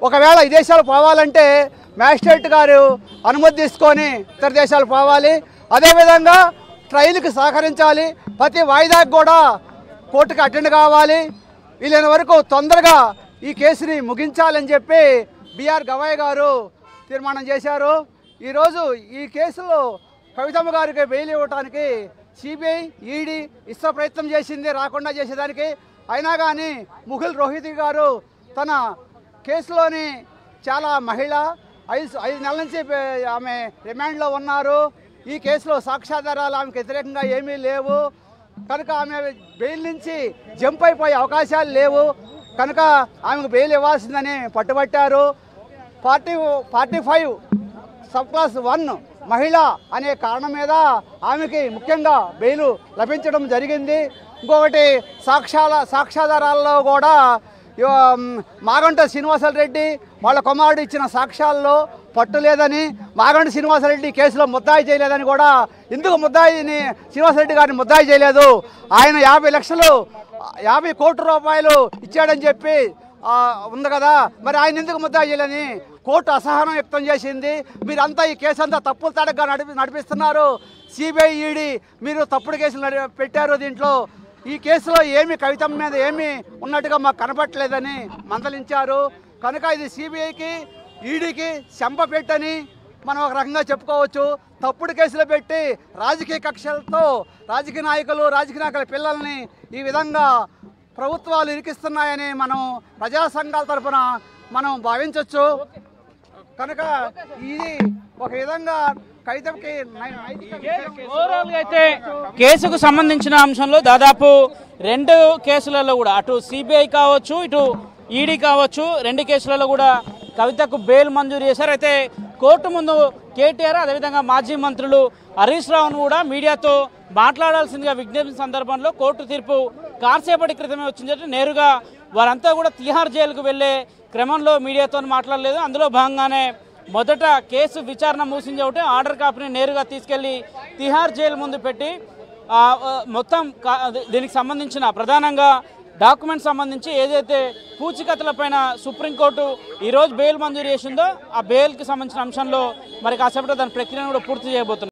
ఒకవేళ ఈ దేశాలు పోవాలంటే మ్యాజిస్ట్రేట్ గారు అనుమతి తీసుకొని ఇతర దేశాలు పోవాలి. అదేవిధంగా ట్రయల్కి సహకరించాలి. ప్రతి వాయిదాకి కూడా కోర్టుకి అటెండ్ కావాలి. వీలైన వరకు తొందరగా ఈ కేసుని ముగించాలని చెప్పి బిఆర్ గవాయ్ గారు తీర్మానం చేశారు. ఈరోజు ఈ కేసులో కవితమ్మ గారికి బెయిల్ ఇవ్వడానికి సిబిఐ ఈడీ ఇష్ట ప్రయత్నం చేసింది రాకుండా చేసేదానికి. అయినా కానీ ముకుల్ రోహిత్ గారు తన కేసులోని చాలా మహిళ 5 నెలల నుంచి ఆమె రిమాండ్లో ఉన్నారు. ఈ కేసులో సాక్ష్యాధారాలు ఆమెకు వ్యతిరేకంగా ఏమీ లేవు కనుక ఆమె బెయిల్ నుంచి జంప్ అయిపోయే అవకాశాలు లేవు కనుక ఆమెకు బెయిల్ ఇవ్వాల్సిందని పట్టుబట్టారు. 45 సబ్ క్లాస్ 1 మహిళ అనే కారణం మీద ఆమెకి ముఖ్యంగా బెయిల్ లభించడం జరిగింది. ఇంకొకటి సాక్ష్యాధారాల్లో కూడా మాగంట శ్రీనివాసరెడ్డి వాళ్ళ కుమారుడు ఇచ్చిన సాక్ష్యాల్లో పట్టు లేదని, మాగంట శ్రీనివాసరెడ్డి కేసులో ముద్దాయి చేయలేదని కూడా, ఎందుకు శ్రీనివాసరెడ్డి గారిని ముద్దాయి చేయలేదు, ఆయన 50 కోట్ల రూపాయలు ఇచ్చాడని చెప్పి ఉంది కదా, మరి ఆయన ఎందుకు ముద్దాయి చేయలేని కోర్టు అసహనం వ్యక్తం చేసింది. మీరంతా ఈ కేసు అంతా తప్పులు తడగ్గా నడిపిస్తున్నారు. సిబిఐ ఈడీ మీరు తప్పుడు కేసులు పెట్టారు. దీంట్లో ఈ కేసులో కవితమ్మ మీద ఏమీ ఉన్నట్టుగా మాకు కనపట్లేదని మందలించారు. కనుక ఇది సిబిఐకి ఈడీకి చెంప పెట్టని మనం ఒక రకంగా చెప్పుకోవచ్చు. తప్పుడు కేసులు పెట్టి రాజకీయ కక్షలతో రాజకీయ నాయకుల పిల్లల్ని ఈ విధంగా ప్రభుత్వాలు ఇరికిస్తున్నాయని మనం ప్రజా సంఘాల తరఫున మనం భావించవచ్చు. కనుక ఇది ఒక విధంగా కవితకి ఓవరాల్గా అయితే కేసుకు సంబంధించిన అంశంలో దాదాపు 2 కేసులలో కూడా అటు సిబిఐ కావచ్చు ఇటు ఈడీ కావచ్చు 2 కేసులలో కూడా కవితకు బెయిల్ మంజూరు చేశారు. అయితే కోర్టు ముందు కేటీఆర్ అదేవిధంగా మాజీ మంత్రులు హరీష్ రావును కూడా మీడియాతో మాట్లాడాల్సిందిగా విజ్ఞప్తి సందర్భంలో కోర్టు తీర్పు కాసేపటి క్రితమే వచ్చిందంటే నేరుగా వారంతా కూడా తిహార్ జైలుకు వెళ్లే క్రమంలో మీడియాతో మాట్లాడలేదు. అందులో భాగంగానే మొదట కేసు విచారణ ముగిసింది ఒకటి ఆర్డర్ కాపీని నేరుగా తీసుకెళ్లి తిహార్ జైలు ముందు పెట్టి మొత్తం దీనికి సంబంధించిన ప్రధానంగా డాక్యుమెంట్స్ సంబంధించి ఏదైతే పూచికత్తులపైన సుప్రీంకోర్టు ఈరోజు బెయిల్ మంజూరు చేసిందో ఆ బెయిల్కి సంబంధించిన అంశంలో మరి కాసేపట్లో దాని ప్రక్రియను కూడా పూర్తి చేయబోతున్నారు.